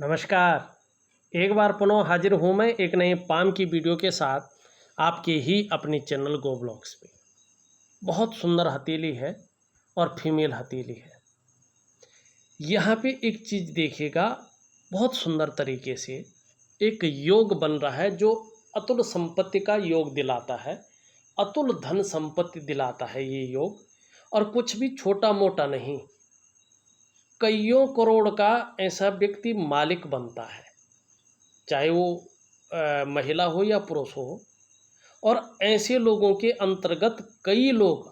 नमस्कार। एक बार पुनः हाजिर हूँ मैं एक नए पाम की वीडियो के साथ आपके ही अपनी चैनल गो ब्लॉग्स पे। बहुत सुंदर हथेली है और फीमेल हथेली है। यहाँ पे एक चीज़ देखिएगा, बहुत सुंदर तरीके से एक योग बन रहा है जो अतुल संपत्ति का योग दिलाता है, अतुल धन संपत्ति दिलाता है ये योग। और कुछ भी छोटा मोटा नहीं, कईयों करोड़ का ऐसा व्यक्ति मालिक बनता है, चाहे वो महिला हो या पुरुष हो। और ऐसे लोगों के अंतर्गत कई लोग,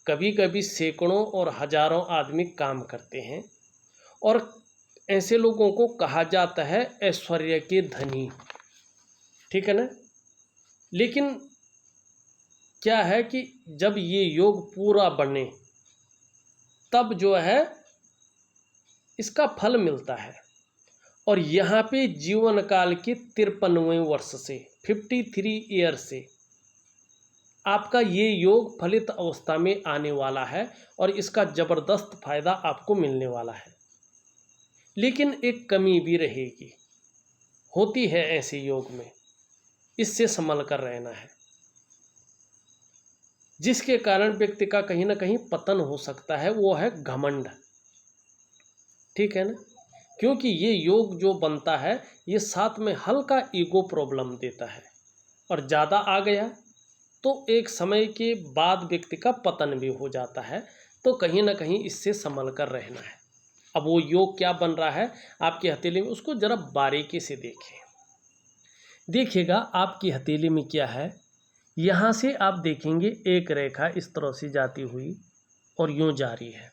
कभी कभी सैकड़ों और हजारों आदमी काम करते हैं। और ऐसे लोगों को कहा जाता है ऐश्वर्य के धनी, ठीक है ना। लेकिन क्या है कि जब ये योग पूरा बने तब जो है इसका फल मिलता है। और यहाँ पे जीवन काल के 53वें वर्ष से 53 ईयर से आपका ये योग फलित अवस्था में आने वाला है और इसका ज़बरदस्त फायदा आपको मिलने वाला है। लेकिन एक कमी भी रहेगी, होती है ऐसे योग में, इससे संभल कर रहना है, जिसके कारण व्यक्ति का कहीं ना कहीं पतन हो सकता है। वो है घमंड, ठीक है ना। क्योंकि ये योग जो बनता है ये साथ में हल्का ईगो प्रॉब्लम देता है, और ज़्यादा आ गया तो एक समय के बाद व्यक्ति का पतन भी हो जाता है। तो कहीं ना कहीं इससे संभल कर रहना है। अब वो योग क्या बन रहा है आपकी हथेली में, उसको जरा बारीकी से देखें। देखिएगा आपकी हथेली में क्या है। यहाँ से आप देखेंगे एक रेखा इस तरह से जाती हुई और यूँ जारी है,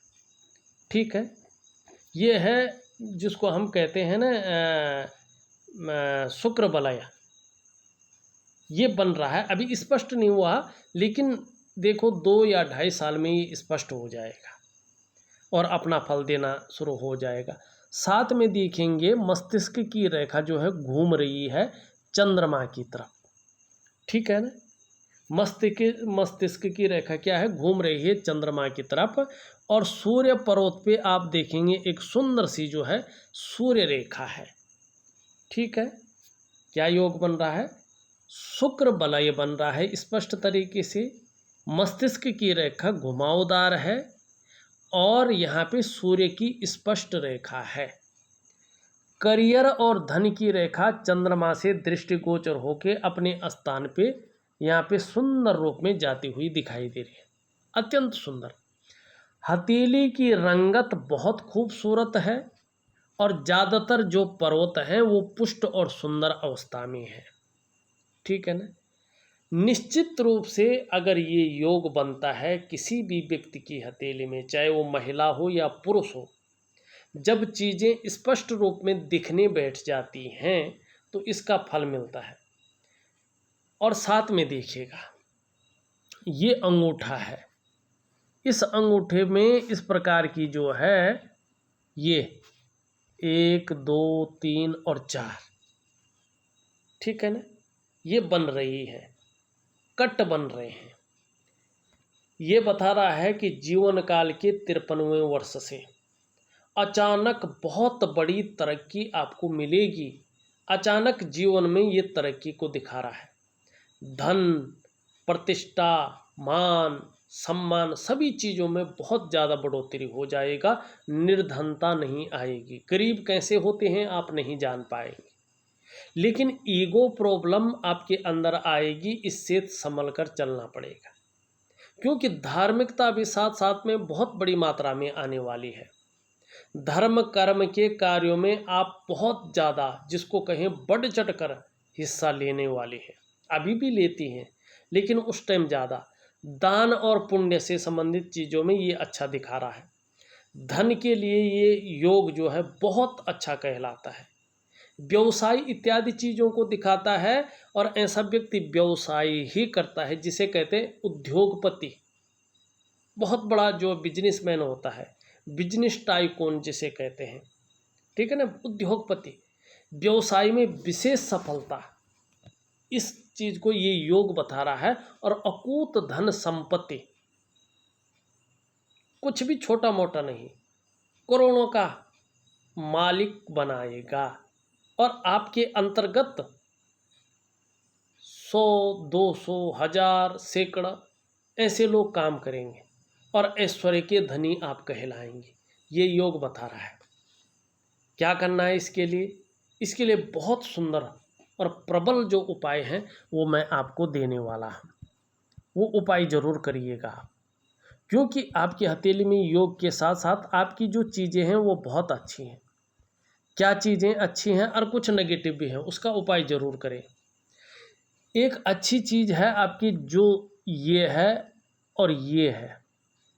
ठीक है। ये है जिसको हम कहते हैं ना शुक्र वलय, ये बन रहा है। अभी स्पष्ट नहीं हुआ, लेकिन देखो 2 या 2.5 साल में ये स्पष्ट हो जाएगा और अपना फल देना शुरू हो जाएगा। साथ में देखेंगे मस्तिष्क की रेखा जो है घूम रही है चंद्रमा की तरफ, ठीक है ना। मस्तिष्क की रेखा क्या है, घूम रही है चंद्रमा की तरफ। और सूर्य पर्वत पे आप देखेंगे एक सुंदर सी जो है सूर्य रेखा है, ठीक है। क्या योग बन रहा है, शुक्र वलय बन रहा है स्पष्ट तरीके से। मस्तिष्क की रेखा घुमावदार है और यहाँ पे सूर्य की स्पष्ट रेखा है। करियर और धन की रेखा चंद्रमा से दृष्टिगोचर होके अपने स्थान पे यहाँ पे सुंदर रूप में जाती हुई दिखाई दे रही है, अत्यंत सुंदर। हथेली की रंगत बहुत खूबसूरत है और ज़्यादातर जो पर्वत हैं वो पुष्ट और सुंदर अवस्था में है, ठीक है ना। निश्चित रूप से अगर ये योग बनता है किसी भी व्यक्ति की हथेली में, चाहे वो महिला हो या पुरुष हो, जब चीज़ें स्पष्ट रूप में दिखने बैठ जाती हैं तो इसका फल मिलता है। और साथ में देखिएगा ये अंगूठा है, इस अंगूठे में इस प्रकार की जो है ये 1 2 3 और 4, ठीक है ना, ये बन रही है, कट बन रहे हैं। ये बता रहा है कि जीवन काल के 53वें वर्ष से अचानक बहुत बड़ी तरक्की आपको मिलेगी। अचानक जीवन में ये तरक्की को दिखा रहा है। धन, प्रतिष्ठा, मान, सम्मान सभी चीज़ों में बहुत ज़्यादा बढ़ोतरी हो जाएगा। निर्धनता नहीं आएगी। गरीब कैसे होते हैं आप नहीं जान पाएंगे, लेकिन ईगो प्रॉब्लम आपके अंदर आएगी, इससे संभल कर चलना पड़ेगा। क्योंकि धार्मिकता भी साथ साथ में बहुत बड़ी मात्रा में आने वाली है। धर्म कर्म के कार्यों में आप बहुत ज़्यादा, जिसको कहें बढ़ चढ़ कर हिस्सा लेने वाले हैं। अभी भी लेती हैं, लेकिन उस टाइम ज़्यादा दान और पुण्य से संबंधित चीज़ों में ये अच्छा दिखा रहा है। धन के लिए ये योग जो है बहुत अच्छा कहलाता है। व्यवसाय इत्यादि चीज़ों को दिखाता है। और ऐसा व्यक्ति व्यवसाय ही करता है जिसे कहते हैं उद्योगपति, बहुत बड़ा जो बिजनेसमैन होता है, बिजनेस टाइकून जिसे कहते हैं, ठीक है ना, उद्योगपति, व्यवसाय में विशेष सफलता, इस चीज़ को ये योग बता रहा है। और अकूत धन संपत्ति, कुछ भी छोटा मोटा नहीं, करोड़ों का मालिक बनाएगा और आपके अंतर्गत 100, 200, 1000, सैकड़ा ऐसे लोग काम करेंगे और ऐश्वर्य के धनी आप कहलाएंगे। ये योग बता रहा है। क्या करना है इसके लिए? इसके लिए बहुत सुंदर और प्रबल जो उपाय हैं वो मैं आपको देने वाला हूँ। वो उपाय जरूर करिएगा आप, क्योंकि आपकी हथेली में योग के साथ साथ आपकी जो चीज़ें हैं वो बहुत अच्छी हैं। क्या चीज़ें अच्छी हैं और कुछ नेगेटिव भी हैं, उसका उपाय जरूर करें। एक अच्छी चीज़ है आपकी जो ये है और ये है,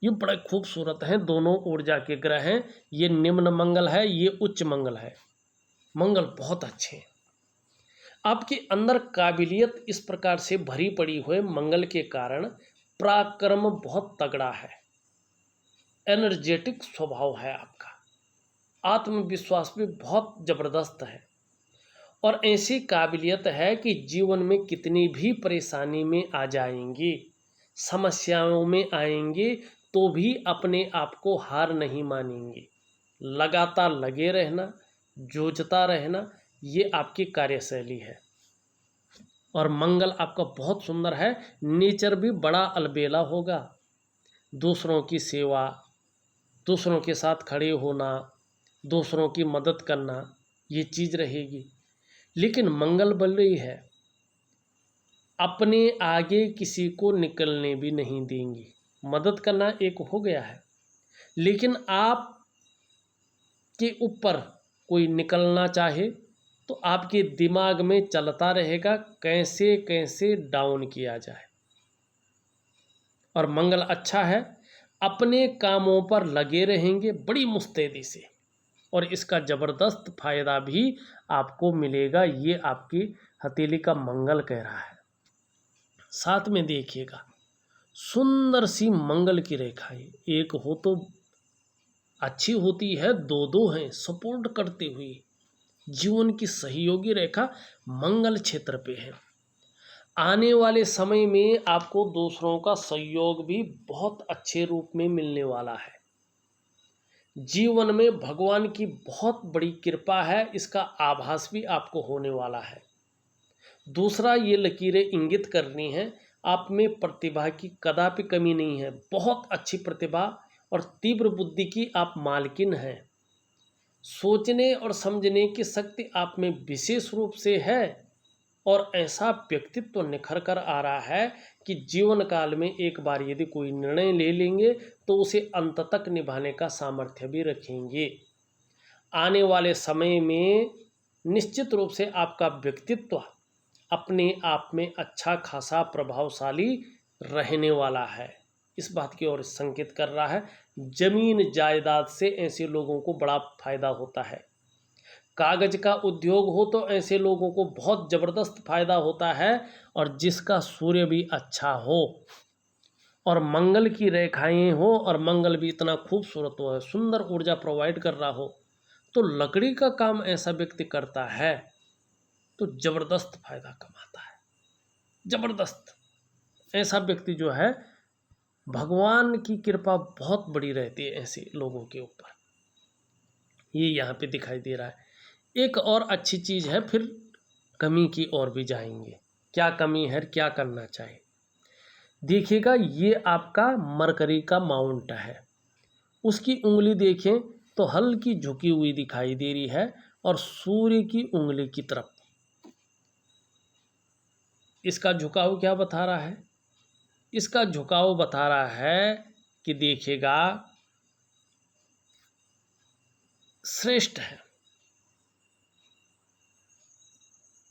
ये बड़े खूबसूरत हैं, दोनों ऊर्जा के ग्रह हैं। ये निम्न मंगल है, ये उच्च मंगल है। मंगल बहुत अच्छे हैं। आपके अंदर काबिलियत इस प्रकार से भरी पड़ी हुई मंगल के कारण पराक्रम बहुत तगड़ा है, एनर्जेटिक स्वभाव है आपका, आत्मविश्वास भी बहुत ज़बरदस्त है और ऐसी काबिलियत है कि जीवन में कितनी भी परेशानी में आ जाएंगे, समस्याओं में आएंगे तो भी अपने आप को हार नहीं मानेंगे। लगातार लगे रहना, जूझता रहना, ये आपकी कार्यशैली है। और मंगल आपका बहुत सुंदर है, नेचर भी बड़ा अलबेला होगा। दूसरों की सेवा, दूसरों के साथ खड़े होना, दूसरों की मदद करना, ये चीज़ रहेगी। लेकिन मंगल बलि है, अपने आगे किसी को निकलने भी नहीं देंगी। मदद करना एक हो गया है, लेकिन आप के ऊपर कोई निकलना चाहे तो आपके दिमाग में चलता रहेगा कैसे कैसे डाउन किया जाए। और मंगल अच्छा है, अपने कामों पर लगे रहेंगे बड़ी मुस्तैदी से और इसका ज़बरदस्त फायदा भी आपको मिलेगा। ये आपकी हथेली का मंगल कह रहा है। साथ में देखिएगा सुंदर सी मंगल की रेखाएं, एक हो तो अच्छी होती है, दो दो हैं सपोर्ट करते हुए। जीवन की सहयोगी रेखा मंगल क्षेत्र पे है। आने वाले समय में आपको दूसरों का सहयोग भी बहुत अच्छे रूप में मिलने वाला है। जीवन में भगवान की बहुत बड़ी कृपा है, इसका आभास भी आपको होने वाला है। दूसरा, ये लकीरें इंगित करनी है आप में प्रतिभा की कदापि कमी नहीं है। बहुत अच्छी प्रतिभा और तीव्र बुद्धि की आप मालकिन हैं। सोचने और समझने की शक्ति आप में विशेष रूप से है और ऐसा व्यक्तित्व निखर कर आ रहा है कि जीवन काल में एक बार यदि कोई निर्णय ले लेंगे तो उसे अंत तक निभाने का सामर्थ्य भी रखेंगे। आने वाले समय में निश्चित रूप से आपका व्यक्तित्व अपने आप में अच्छा खासा प्रभावशाली रहने वाला है। इस बात की ओर संकेत कर रहा है। जमीन जायदाद से ऐसे लोगों को बड़ा फायदा होता है। कागज का उद्योग हो तो ऐसे लोगों को बहुत ज़बरदस्त फायदा होता है। और जिसका सूर्य भी अच्छा हो और मंगल की रेखाएं हो और मंगल भी इतना खूबसूरत हो, सुंदर ऊर्जा प्रोवाइड कर रहा हो, तो लकड़ी का काम ऐसा व्यक्ति करता है तो ज़बरदस्त फायदा कमाता है। ज़बरदस्त ऐसा व्यक्ति जो है, भगवान की कृपा बहुत बड़ी रहती है ऐसे लोगों के ऊपर। ये यहाँ पे दिखाई दे रहा है। एक और अच्छी चीज़ है, फिर कमी की ओर भी जाएंगे। क्या कमी है, क्या करना चाहिए, देखिएगा। ये आपका मरकरी का माउंट है, उसकी उंगली देखें तो हल्की झुकी हुई दिखाई दे रही है और सूर्य की उंगली की तरफ। इसका झुकाव क्या बता रहा है? इसका झुकाव बता रहा है कि देखिएगा श्रेष्ठ है,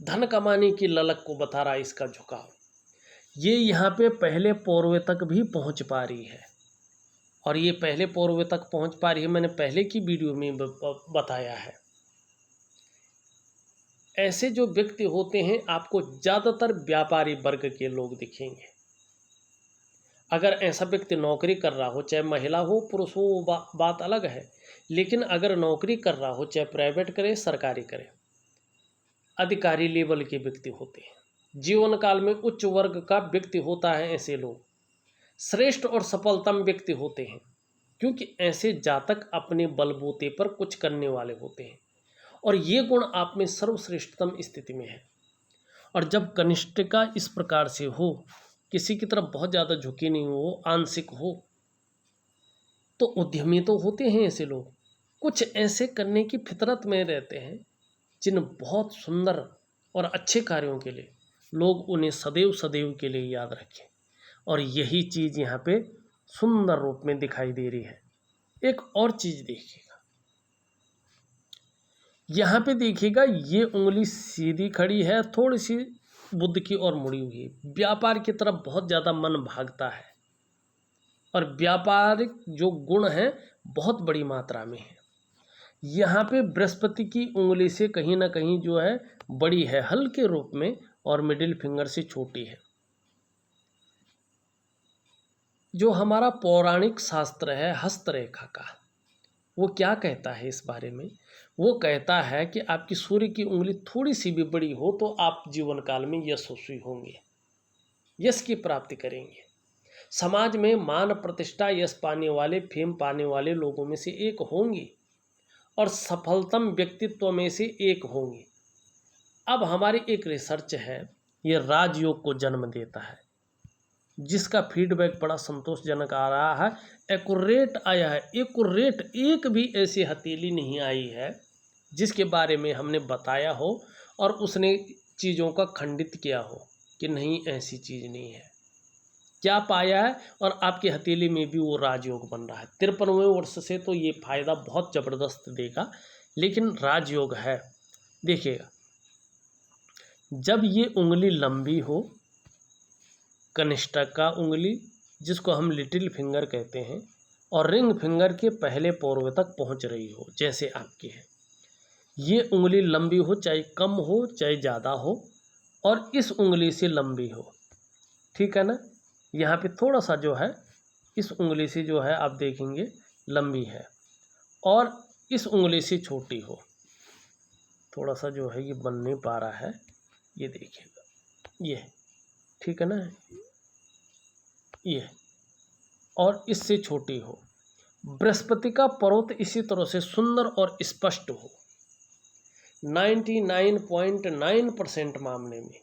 धन कमाने की ललक को बता रहा है इसका झुकाव। ये यहाँ पे पहले पौरवे तक भी पहुँच पा रही है और ये पहले पौरवे तक पहुँच पा रही है, मैंने पहले की वीडियो में बताया है। ऐसे जो व्यक्ति होते हैं आपको ज़्यादातर व्यापारी वर्ग के लोग दिखेंगे। अगर ऐसा व्यक्ति नौकरी कर रहा हो, चाहे महिला हो पुरुष हो, वो बात अलग है, लेकिन अगर नौकरी कर रहा हो, चाहे प्राइवेट करे सरकारी करे, अधिकारी लेवल के व्यक्ति होते हैं। जीवन काल में उच्च वर्ग का व्यक्ति होता है, ऐसे लोग श्रेष्ठ और सफलतम व्यक्ति होते हैं। क्योंकि ऐसे जातक अपने बलबूते पर कुछ करने वाले होते हैं और ये गुण आप में सर्वश्रेष्ठतम स्थिति में है। और जब कनिष्ठिका इस प्रकार से हो, किसी की तरफ बहुत ज़्यादा झुकी नहीं हो, आंशिक हो, तो उद्यमी तो होते हैं ऐसे लोग, कुछ ऐसे करने की फितरत में रहते हैं जिन बहुत सुंदर और अच्छे कार्यों के लिए लोग उन्हें सदैव सदैव के लिए याद रखें। और यही चीज़ यहाँ पे सुंदर रूप में दिखाई दे रही है। एक और चीज़ देखिएगा, यहाँ पे देखिएगा ये उंगली सीधी खड़ी है, थोड़ी सी बुद्ध की ओर मुड़ी हुई है। व्यापार की तरफ बहुत ज़्यादा मन भागता है और व्यापारिक जो गुण हैं बहुत बड़ी मात्रा में है। यहाँ पे बृहस्पति की उंगली से कहीं ना कहीं जो है बड़ी है हल्के रूप में और मिडिल फिंगर से छोटी है। जो हमारा पौराणिक शास्त्र है हस्तरेखा का, वो क्या कहता है इस बारे में? वो कहता है कि आपकी सूर्य की उंगली थोड़ी सी भी बड़ी हो तो आप जीवन काल में यशस्वी होंगे, यश की प्राप्ति करेंगे, समाज में मान प्रतिष्ठा यश पाने वाले फेम पाने वाले लोगों में से एक होंगे और सफलतम व्यक्तित्व में से एक होंगे। अब हमारी एक रिसर्च है, ये राजयोग को जन्म देता है, जिसका फीडबैक बड़ा संतोषजनक आ रहा है, एक्यूरेट आया है। एक्यूरेट एक भी ऐसी हथेली नहीं आई है जिसके बारे में हमने बताया हो और उसने चीज़ों का खंडित किया हो कि नहीं ऐसी चीज़ नहीं है। क्या पाया है? और आपकी हथेली में भी वो राजयोग बन रहा है। 53वें वर्ष से तो ये फायदा बहुत ज़बरदस्त देगा, लेकिन राजयोग है। देखिएगा, जब ये उंगली लंबी हो, कनिष्ठक का उंगली जिसको हम लिटिल फिंगर कहते हैं, और रिंग फिंगर के पहले पोर्वे तक पहुंच रही हो, जैसे आपकी है, ये उंगली लंबी हो, चाहे कम हो चाहे ज़्यादा हो, और इस उंगली से लंबी हो, ठीक है ना। यहाँ पे थोड़ा सा जो है इस उंगली से जो है आप देखेंगे लंबी है, और इस उंगली से छोटी हो, थोड़ा सा जो है ये बन नहीं पा रहा है, ये देखिएगा, ये ठीक है ना, ये, और इससे छोटी हो। बृहस्पति का पर्वत इसी तरह से सुंदर और स्पष्ट हो। 99.9% मामले में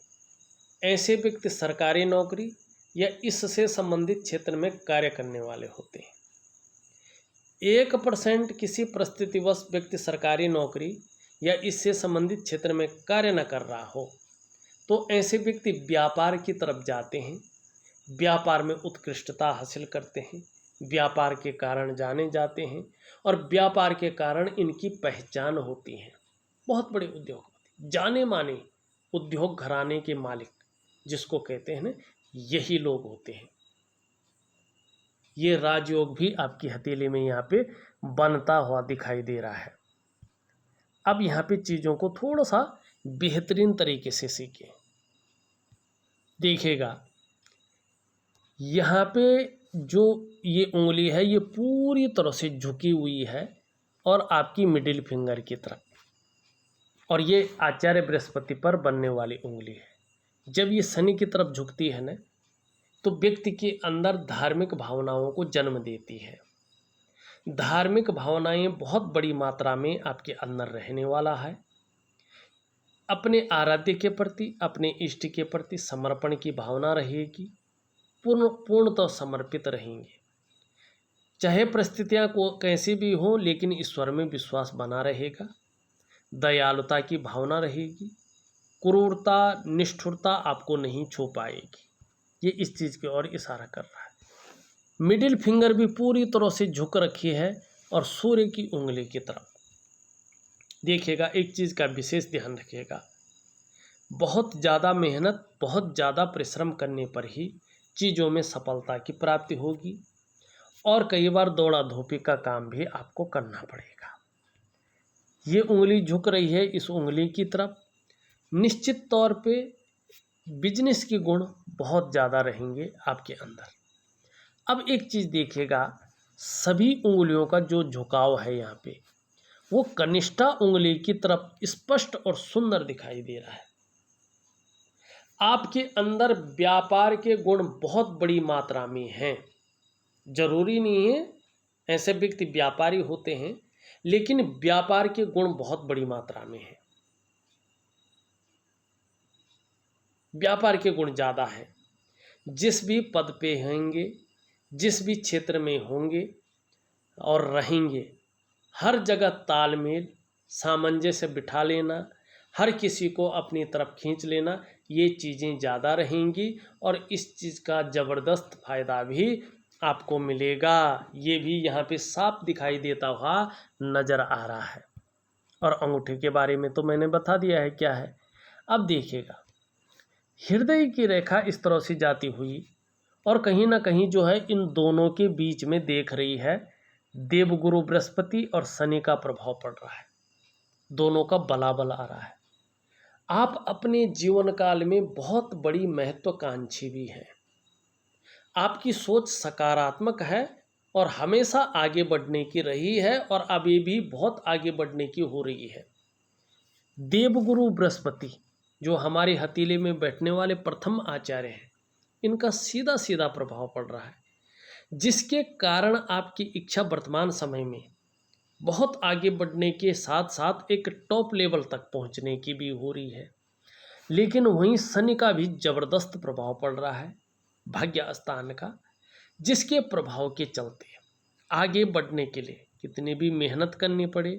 ऐसे व्यक्ति सरकारी नौकरी या इससे संबंधित क्षेत्र में कार्य करने वाले होते हैं। 1% किसी परिस्थितिवश व्यक्ति सरकारी नौकरी या इससे संबंधित क्षेत्र में कार्य न कर रहा हो तो ऐसे व्यक्ति व्यापार की तरफ जाते हैं, व्यापार में उत्कृष्टता हासिल करते हैं, व्यापार के कारण जाने जाते हैं और व्यापार के कारण इनकी पहचान होती है। बहुत बड़े उद्योगपति, जाने माने उद्योग घराने के मालिक जिसको कहते हैं ना, यही लोग होते हैं। ये राजयोग भी आपकी हथेली में यहाँ पे बनता हुआ दिखाई दे रहा है। अब यहाँ पे चीज़ों को थोड़ा सा बेहतरीन तरीके से सीखें। देखिएगा, यहाँ पे जो ये उंगली है ये पूरी तरह से झुकी हुई है और आपकी मिडिल फिंगर की तरफ, और ये आचार्य बृहस्पति पर बनने वाली उंगली है। जब ये शनि की तरफ झुकती है ना, तो व्यक्ति के अंदर धार्मिक भावनाओं को जन्म देती है। धार्मिक भावनाएं बहुत बड़ी मात्रा में आपके अंदर रहने वाला है। अपने आराध्य के प्रति, अपने इष्ट के प्रति समर्पण की भावना रहेगी, पूर्णतः समर्पित रहेंगे। चाहे परिस्थितियां को कैसी भी हो, लेकिन ईश्वर में विश्वास बना रहेगा। दयालुता की भावना रहेगी, क्रूरता निष्ठुरता आपको नहीं छू पाएगी। ये इस चीज़ की ओर इशारा कर रहा है। मिडिल फिंगर भी पूरी तरह से झुक रखी है और सूर्य की उंगली की तरफ। देखिएगा, एक चीज़ का विशेष ध्यान रखिएगा, बहुत ज़्यादा मेहनत, बहुत ज़्यादा परिश्रम करने पर ही चीज़ों में सफलता की प्राप्ति होगी, और कई बार दौड़ा धूपी का काम भी आपको करना पड़ेगा। ये उंगली झुक रही है इस उंगली की तरफ, निश्चित तौर पे बिजनेस के गुण बहुत ज़्यादा रहेंगे आपके अंदर। अब एक चीज़ देखिएगा, सभी उंगलियों का जो झुकाव है यहाँ पे, वो कनिष्ठा उंगली की तरफ स्पष्ट और सुंदर दिखाई दे रहा है। आपके अंदर व्यापार के गुण बहुत बड़ी मात्रा में हैं। जरूरी नहीं है ऐसे व्यक्ति व्यापारी होते हैं, लेकिन व्यापार के गुण बहुत बड़ी मात्रा में है, व्यापार के गुण ज़्यादा है। जिस भी पद पे होंगे, जिस भी क्षेत्र में होंगे और रहेंगे, हर जगह तालमेल, सामंजस्य बिठा लेना, हर किसी को अपनी तरफ खींच लेना, ये चीज़ें ज़्यादा रहेंगी और इस चीज़ का ज़बरदस्त फ़ायदा भी आपको मिलेगा। ये भी यहाँ पे साफ दिखाई देता हुआ नज़र आ रहा है। और अंगूठे के बारे में तो मैंने बता दिया है क्या है। अब देखिएगा, हृदय की रेखा इस तरह से जाती हुई और कहीं ना कहीं जो है इन दोनों के बीच में देख रही है देवगुरु बृहस्पति और शनि का प्रभाव पड़ रहा है, दोनों का बलाबल आ रहा है। आप अपने जीवन काल में बहुत बड़ी महत्वाकांक्षी भी हैं, आपकी सोच सकारात्मक है और हमेशा आगे बढ़ने की रही है और अभी भी बहुत आगे बढ़ने की हो रही है। देवगुरु बृहस्पति जो हमारे हथेली में बैठने वाले प्रथम आचार्य हैं, इनका सीधा सीधा प्रभाव पड़ रहा है, जिसके कारण आपकी इच्छा वर्तमान समय में बहुत आगे बढ़ने के साथ साथ एक टॉप लेवल तक पहुंचने की भी हो रही है। लेकिन वहीं शनि का भी जबरदस्त प्रभाव पड़ रहा है, भाग्य स्थान का, जिसके प्रभाव के चलते आगे बढ़ने के लिए कितनी भी मेहनत करनी पड़े,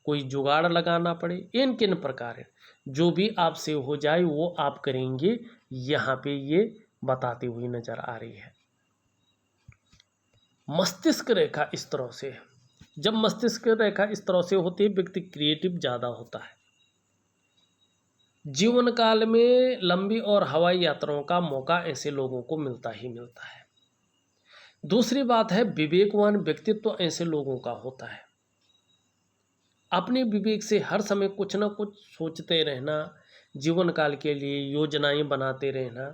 कोई जुगाड़ लगाना पड़े, इन किन प्रकार जो भी आपसे हो जाए वो आप करेंगे, यहाँ पे ये बताती हुई नजर आ रही है। मस्तिष्क रेखा इस तरह से है। जब मस्तिष्क रेखा इस तरह से होती है, व्यक्ति क्रिएटिव ज़्यादा होता है, जीवन काल में लंबी और हवाई यात्राओं का मौका ऐसे लोगों को मिलता ही मिलता है। दूसरी बात है, विवेकवान व्यक्तित्व ऐसे लोगों का होता है, अपने विवेक से हर समय कुछ ना कुछ सोचते रहना, जीवन काल के लिए योजनाएं बनाते रहना,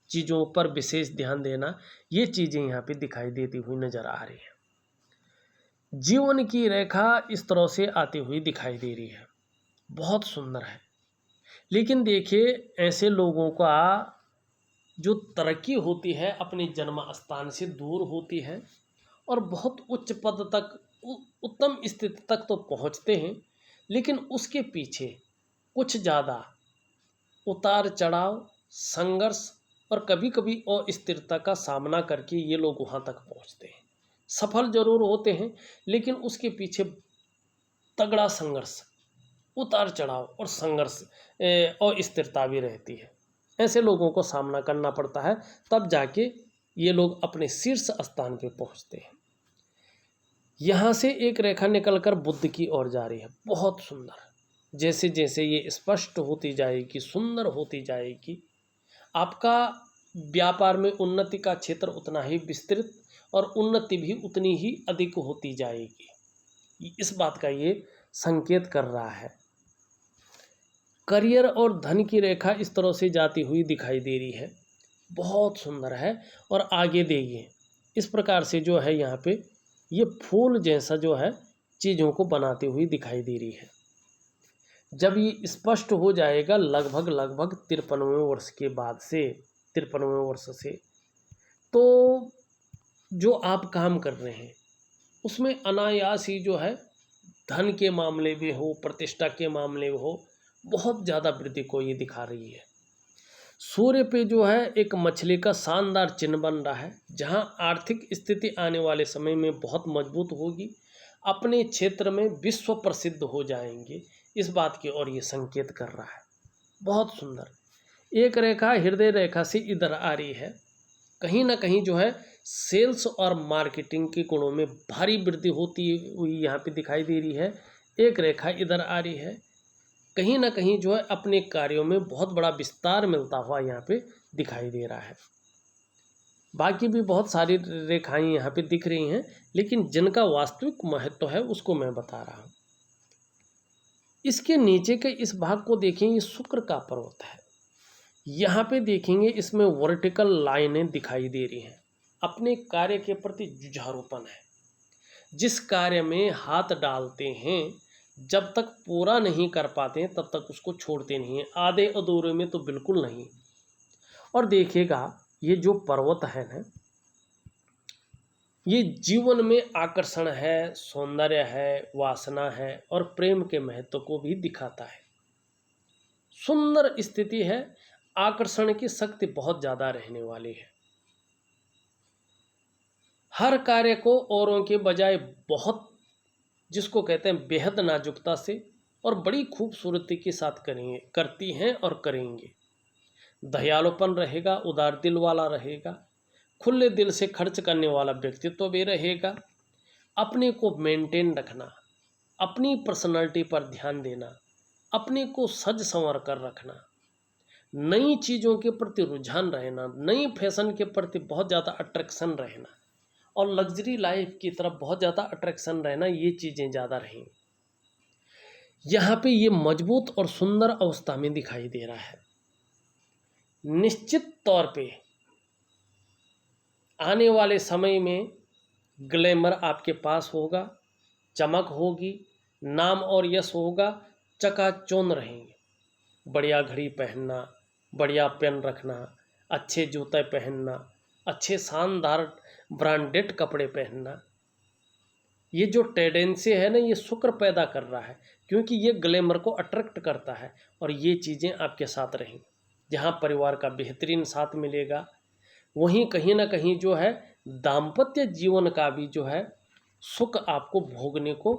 चीज़ों पर विशेष ध्यान देना, ये चीज़ें यहाँ पे दिखाई देती हुई नज़र आ रही हैं। जीवन की रेखा इस तरह से आती हुई दिखाई दे रही है, बहुत सुंदर है। लेकिन देखिए, ऐसे लोगों का जो तरक्की होती है अपने जन्म स्थान से दूर होती है और बहुत उच्च पद तक, उत्तम स्थिति तक तो पहुंचते हैं, लेकिन उसके पीछे कुछ ज़्यादा उतार चढ़ाव, संघर्ष और कभी कभी अस्थिरता का सामना करके ये लोग वहाँ तक पहुँचते हैं। सफल जरूर होते हैं, लेकिन उसके पीछे तगड़ा संघर्ष, उतार चढ़ाव और संघर्ष और स्थिरता भी रहती है। ऐसे लोगों को सामना करना पड़ता है, तब जाके ये लोग अपने शीर्ष स्थान पे पहुँचते हैं। यहाँ से एक रेखा निकलकर बुध की ओर जा रही है, बहुत सुंदर। जैसे जैसे ये स्पष्ट होती जाएगी, सुंदर होती जाएगी, आपका व्यापार में उन्नति का क्षेत्र उतना ही विस्तृत और उन्नति भी उतनी ही अधिक होती जाएगी, इस बात का ये संकेत कर रहा है। करियर और धन की रेखा इस तरह से जाती हुई दिखाई दे रही है, बहुत सुंदर है और आगे देखिए इस प्रकार से जो है यहाँ पे ये फूल जैसा जो है चीज़ों को बनाती हुई दिखाई दे रही है। जब ये स्पष्ट हो जाएगा लगभग 53वें वर्ष के बाद से, 53वें वर्ष से, तो जो आप काम कर रहे हैं उसमें अनायास ही जो है धन के मामले में हो, प्रतिष्ठा के मामले में हो, बहुत ज़्यादा वृद्धि को ये दिखा रही है। सूर्य पे जो है एक मछली का शानदार चिन्ह बन रहा है, जहां आर्थिक स्थिति आने वाले समय में बहुत मजबूत होगी, अपने क्षेत्र में विश्व प्रसिद्ध हो जाएंगे, इस बात की ओर ये संकेत कर रहा है। बहुत सुंदर एक रेखा हृदय रेखा से इधर आ रही है, कहीं ना कहीं जो है सेल्स और मार्केटिंग के गुणों में भारी वृद्धि होती हुई यहाँ पे दिखाई दे रही है। एक रेखा इधर आ रही है, कहीं ना कहीं जो है अपने कार्यों में बहुत बड़ा विस्तार मिलता हुआ यहाँ पे दिखाई दे रहा है। बाकी भी बहुत सारी रेखाएं यहाँ पे दिख रही हैं, लेकिन जिनका वास्तविक महत्व है उसको मैं बता रहा हूँ। इसके नीचे के इस भाग को देखें, ये शुक्र का पर्वत है। यहाँ पे देखेंगे इसमें वर्टिकल लाइनें दिखाई दे रही हैं, अपने कार्य के प्रति जुझारूपन है। जिस कार्य में हाथ डालते हैं जब तक पूरा नहीं कर पाते हैं तब तक उसको छोड़ते नहीं हैं, आधे अधूरे में तो बिल्कुल नहीं। और देखिएगा ये जो पर्वत है ना, ये जीवन में आकर्षण है, सौंदर्य है, वासना है और प्रेम के महत्व को भी दिखाता है। सुंदर स्थिति है, आकर्षण की शक्ति बहुत ज़्यादा रहने वाली है। हर कार्य को औरों के बजाय बहुत, जिसको कहते हैं बेहद नाजुकता से और बड़ी खूबसूरती के साथ करेंगे, करती हैं और करेंगे। दयालुपन रहेगा, उदार दिल वाला रहेगा, खुले दिल से खर्च करने वाला व्यक्तित्व भी रहेगा। अपने को मेंटेन रखना, अपनी पर्सनालिटी पर ध्यान देना, अपने को सज संवर कर रखना, नई चीज़ों के प्रति रुझान रहना, नई फैशन के प्रति बहुत ज़्यादा अट्रैक्शन रहना और लग्जरी लाइफ की तरफ बहुत ज़्यादा अट्रैक्शन रहना, ये चीज़ें ज़्यादा रहेंगी। यहाँ पे ये मजबूत और सुंदर अवस्था में दिखाई दे रहा है। निश्चित तौर पे आने वाले समय में ग्लैमर आपके पास होगा, चमक होगी, नाम और यश होगा, चकाचौंध रहेंगे। बढ़िया घड़ी पहनना, बढ़िया पेन रखना, अच्छे जूते पहनना, अच्छे शानदार ब्रांडेड कपड़े पहनना, ये जो टेंडेंसी है ना, ये शुक्र पैदा कर रहा है, क्योंकि ये ग्लैमर को अट्रैक्ट करता है और ये चीज़ें आपके साथ रहेंगी। जहाँ परिवार का बेहतरीन साथ मिलेगा, वहीं कहीं ना कहीं जो है दाम्पत्य जीवन का भी जो है सुख आपको भोगने को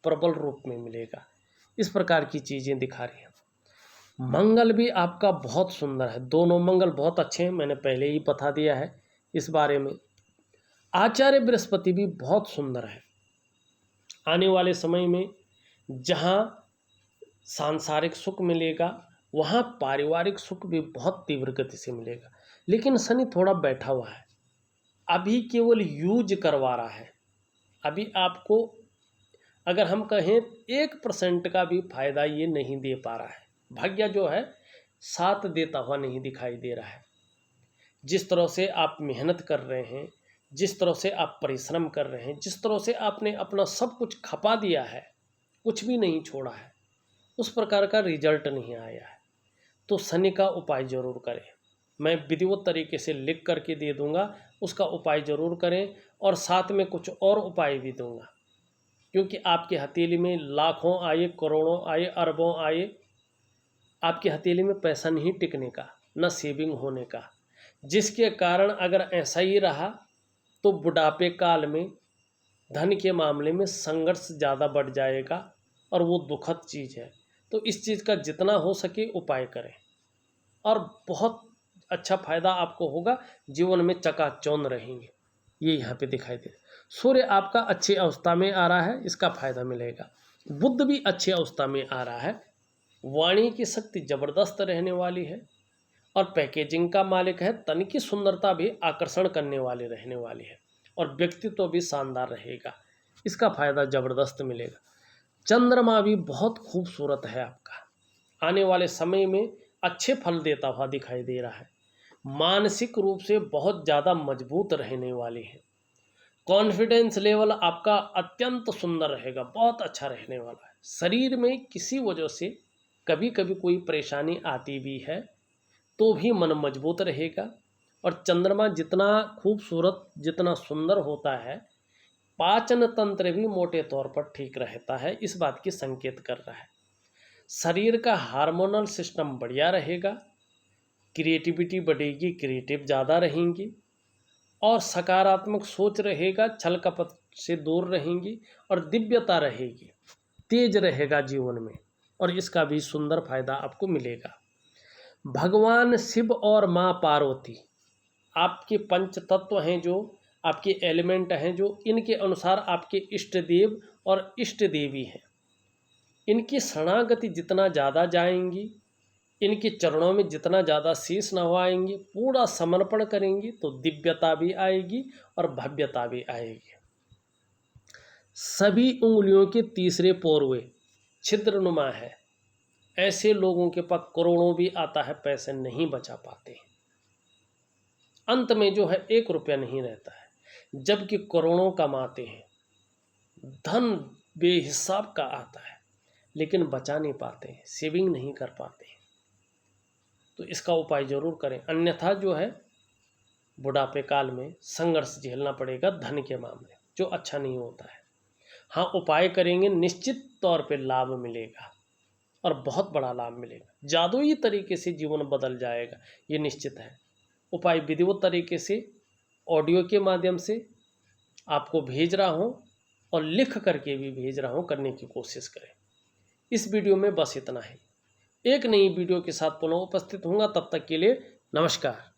प्रबल रूप में मिलेगा। इस प्रकार की चीज़ें दिखा रही हैं। मंगल भी आपका बहुत सुंदर है, दोनों मंगल बहुत अच्छे हैं, मैंने पहले ही बता दिया है इस बारे में। आचार्य बृहस्पति भी बहुत सुंदर है। आने वाले समय में जहाँ सांसारिक सुख मिलेगा, वहाँ पारिवारिक सुख भी बहुत तीव्र गति से मिलेगा। लेकिन शनि थोड़ा बैठा हुआ है, अभी केवल यूज करवा रहा है। अभी आपको अगर हम कहें 1% का भी फायदा ये नहीं दे पा रहा है। भाग्य जो है साथ देता हुआ नहीं दिखाई दे रहा है। जिस तरह से आप मेहनत कर रहे हैं, जिस तरह से आप परिश्रम कर रहे हैं, जिस तरह से आपने अपना सब कुछ खपा दिया है, कुछ भी नहीं छोड़ा है, उस प्रकार का रिजल्ट नहीं आया है। तो शनि का उपाय जरूर करें। मैं विधिवत तरीके से लिख करके दे दूंगा, उसका उपाय जरूर करें और साथ में कुछ और उपाय भी दूंगा। क्योंकि आपकी हथेली में लाखों आए, करोड़ों आए, अरबों आए, आपकी हथेली में पैसा नहीं टिकने का, न सेविंग होने का, जिसके कारण अगर ऐसा ही रहा तो बुढ़ापे काल में धन के मामले में संघर्ष ज़्यादा बढ़ जाएगा और वो दुखद चीज़ है। तो इस चीज़ का जितना हो सके उपाय करें और बहुत अच्छा फायदा आपको होगा, जीवन में चकाचौंध रहेंगे। ये यहाँ पे दिखाई दे। सूर्य आपका अच्छी अवस्था में आ रहा है, इसका फायदा मिलेगा। बुध भी अच्छी अवस्था में आ रहा है, वाणी की शक्ति जबरदस्त रहने वाली है और पैकेजिंग का मालिक है। तन की सुंदरता भी आकर्षण करने वाली रहने वाली है और व्यक्तित्व भी शानदार रहेगा, इसका फायदा जबरदस्त मिलेगा। चंद्रमा भी बहुत खूबसूरत है आपका, आने वाले समय में अच्छे फल देता हुआ दिखाई दे रहा है। मानसिक रूप से बहुत ज़्यादा मजबूत रहने वाले हैं। कॉन्फिडेंस लेवल आपका अत्यंत सुंदर रहेगा, बहुत अच्छा रहने वाला है। शरीर में किसी वजह से कभी कभी कोई परेशानी आती भी है तो भी मन मजबूत रहेगा। और चंद्रमा जितना खूबसूरत, जितना सुंदर होता है, पाचन तंत्र भी मोटे तौर पर ठीक रहता है, इस बात की संकेत कर रहा है। शरीर का हार्मोनल सिस्टम बढ़िया रहेगा, क्रिएटिविटी बढ़ेगी, क्रिएटिव ज़्यादा रहेंगी और सकारात्मक सोच रहेगा, छल कपट से दूर रहेंगी और दिव्यता रहेगी, तेज रहेगा जीवन में और इसका भी सुंदर फायदा आपको मिलेगा। भगवान शिव और माँ पार्वती आपके पंच तत्व हैं, जो आपके एलिमेंट हैं, जो इनके अनुसार आपके इष्ट देव और इष्ट देवी हैं। इनकी शरणागति जितना ज़्यादा जाएंगी, इनके चरणों में जितना ज़्यादा शीश नवाएंगे, पूरा समर्पण करेंगी, तो दिव्यता भी आएगी और भव्यता भी आएगी। सभी उंगलियों के तीसरे पोरवे छिद्रनुमा है। ऐसे लोगों के पास करोड़ों भी आता है, पैसे नहीं बचा पाते हैं। अंत में जो है 1 रुपया नहीं रहता है, जबकि करोड़ों कमाते हैं। धन बेहिसाब का आता है लेकिन बचा नहीं पाते हैं, सेविंग नहीं कर पाते हैं। तो इसका उपाय जरूर करें, अन्यथा जो है बुढ़ापे काल में संघर्ष झेलना पड़ेगा धन के मामले, जो अच्छा नहीं होता है। हाँ, उपाय करेंगे, निश्चित तौर पे लाभ मिलेगा और बहुत बड़ा लाभ मिलेगा। जादुई तरीके से जीवन बदल जाएगा, ये निश्चित है। उपाय विधिवत तरीके से ऑडियो के माध्यम से आपको भेज रहा हूँ और लिख करके भी भेज रहा हूँ, करने की कोशिश करें। इस वीडियो में बस इतना ही। एक नई वीडियो के साथ पुनः उपस्थित होऊंगा, तब तक के लिए नमस्कार।